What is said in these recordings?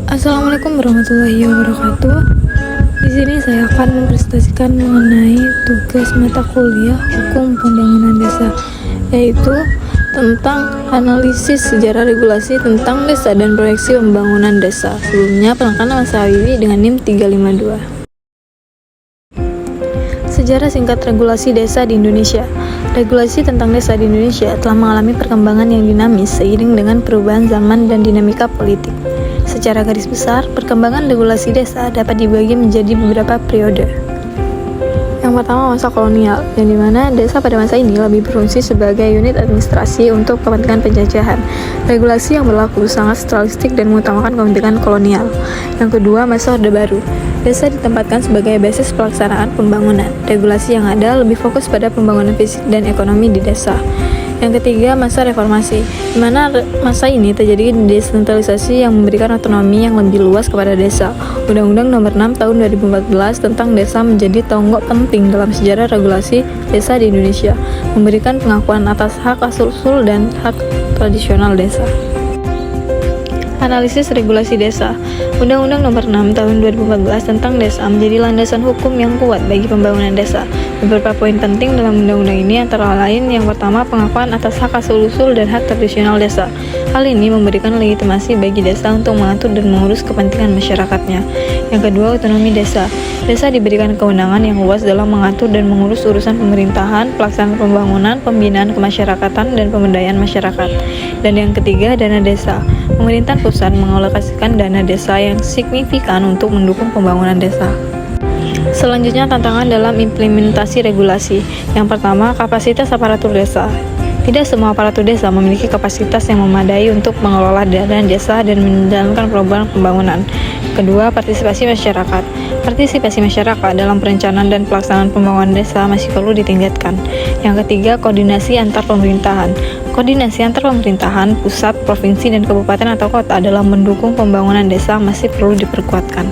Assalamualaikum warahmatullahi wabarakatuh. Di sini saya akan mempresentasikan mengenai tugas mata kuliah Hukum Pembangunan Desa, yaitu tentang analisis sejarah regulasi tentang desa dan proyeksi pembangunan desa. Sebelumnya, perkenalkan nama saya Wiwi dengan NIM 352. Sejarah singkat regulasi desa di Indonesia. Regulasi tentang desa di Indonesia telah mengalami perkembangan yang dinamis seiring dengan perubahan zaman dan dinamika politik. Secara garis besar, perkembangan regulasi desa dapat dibagi menjadi beberapa periode. Yang pertama, masa kolonial, yang dimana desa pada masa ini lebih berfungsi sebagai unit administrasi untuk kepentingan penjajahan. Regulasi yang berlaku sangat sentralistik dan mengutamakan kepentingan kolonial. Yang kedua, masa Orde Baru. Desa ditempatkan sebagai basis pelaksanaan pembangunan. Regulasi yang ada lebih fokus pada pembangunan fisik dan ekonomi di desa. Yang ketiga, masa reformasi, di mana masa ini terjadi desentralisasi yang memberikan otonomi yang lebih luas kepada desa. Undang-Undang Nomor 6 Tahun 2014 tentang desa menjadi tonggak penting dalam sejarah regulasi desa di Indonesia, memberikan pengakuan atas hak asal-usul dan hak tradisional desa. Analisis regulasi desa. Undang-Undang Nomor 6 Tahun 2014 tentang desa menjadi landasan hukum yang kuat bagi pembangunan desa. Beberapa poin penting dalam undang-undang ini antara lain yang pertama, pengakuan atas hak asal-usul dan hak tradisional desa. Hal ini memberikan legitimasi bagi desa untuk mengatur dan mengurus kepentingan masyarakatnya. Yang kedua, otonomi desa. Desa diberikan kewenangan yang luas dalam mengatur dan mengurus urusan pemerintahan, pelaksanaan pembangunan, pembinaan kemasyarakatan, dan pemberdayaan masyarakat. Dan yang ketiga, dana desa. Pemerintah pusat mengalokasikan dana desa yang signifikan untuk mendukung pembangunan desa. Selanjutnya, tantangan dalam implementasi regulasi. Yang pertama, kapasitas aparatur desa. Tidak semua aparatur desa memiliki kapasitas yang memadai untuk mengelola dana desa dan menjalankan program pembangunan. Kedua, partisipasi masyarakat. Partisipasi masyarakat dalam perencanaan dan pelaksanaan pembangunan desa masih perlu ditingkatkan. Yang ketiga, koordinasi antar pemerintahan. Koordinasi antar pemerintahan, pusat, provinsi, dan kabupaten atau kota dalam mendukung pembangunan desa masih perlu diperkuatkan.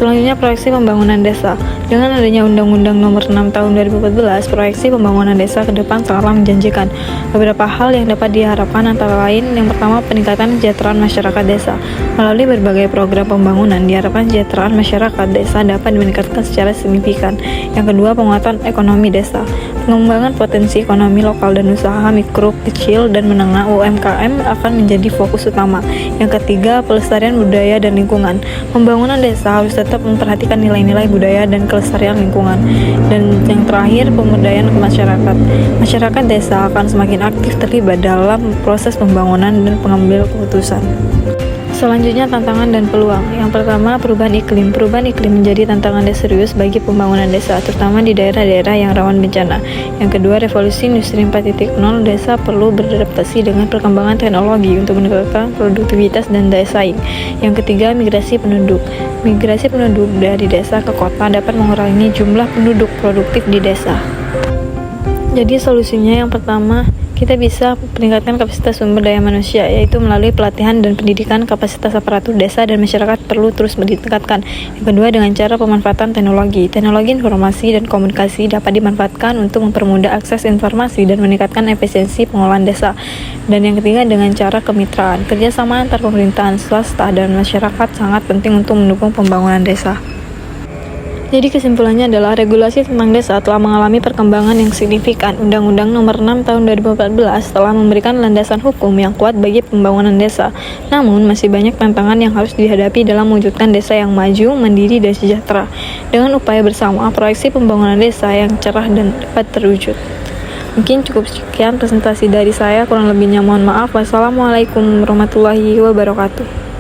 Selanjutnya, proyeksi pembangunan desa. Dengan adanya Undang-Undang Nomor 6 Tahun 2014, proyeksi pembangunan desa ke depan sangatlah menjanjikan. Beberapa hal yang dapat diharapkan antara lain, yang pertama, peningkatan kesejahteraan masyarakat desa. Melalui berbagai program pembangunan, diharapkan kesejahteraan masyarakat desa dapat meningkatkan secara signifikan. Yang kedua, penguatan ekonomi desa. Pengembangan potensi ekonomi lokal dan usaha mikro, kecil, dan menengah UMKM akan menjadi fokus utama. Yang ketiga, pelestarian budaya dan lingkungan. Pembangunan desa harus tetap memperhatikan nilai-nilai budaya dan kelestarian lingkungan. Dan yang terakhir, pemberdayaan masyarakat. Masyarakat desa akan semakin aktif terlibat dalam proses pembangunan dan pengambil keputusan. Selanjutnya, tantangan dan peluang. Yang pertama, perubahan iklim. Perubahan iklim menjadi tantangan yang serius bagi pembangunan desa, terutama di daerah-daerah yang rawan bencana. Yang kedua, revolusi industri 4.0. Desa perlu beradaptasi dengan perkembangan teknologi untuk meningkatkan produktivitas dan daya saing. Yang ketiga, migrasi penduduk. Migrasi penduduk dari desa ke kota dapat mengurangi jumlah penduduk produktif di desa. Jadi solusinya yang pertama, kita bisa meningkatkan kapasitas sumber daya manusia, yaitu melalui pelatihan dan pendidikan. Kapasitas aparatur desa dan masyarakat perlu terus ditingkatkan. Yang kedua, dengan cara pemanfaatan teknologi. Teknologi informasi dan komunikasi dapat dimanfaatkan untuk mempermudah akses informasi dan meningkatkan efisiensi pengelolaan desa. Dan yang ketiga, dengan cara kemitraan. Kerjasama antar pemerintahan, swasta, dan masyarakat sangat penting untuk mendukung pembangunan desa. Jadi kesimpulannya adalah regulasi tentang desa telah mengalami perkembangan yang signifikan. Undang-Undang Nomor 6 Tahun 2014 telah memberikan landasan hukum yang kuat bagi pembangunan desa. Namun, masih banyak tantangan yang harus dihadapi dalam mewujudkan desa yang maju, mandiri, dan sejahtera. Dengan upaya bersama, proyeksi pembangunan desa yang cerah dan dapat terwujud. Mungkin cukup sekian presentasi dari saya, kurang lebihnya mohon maaf. Wassalamualaikum warahmatullahi wabarakatuh.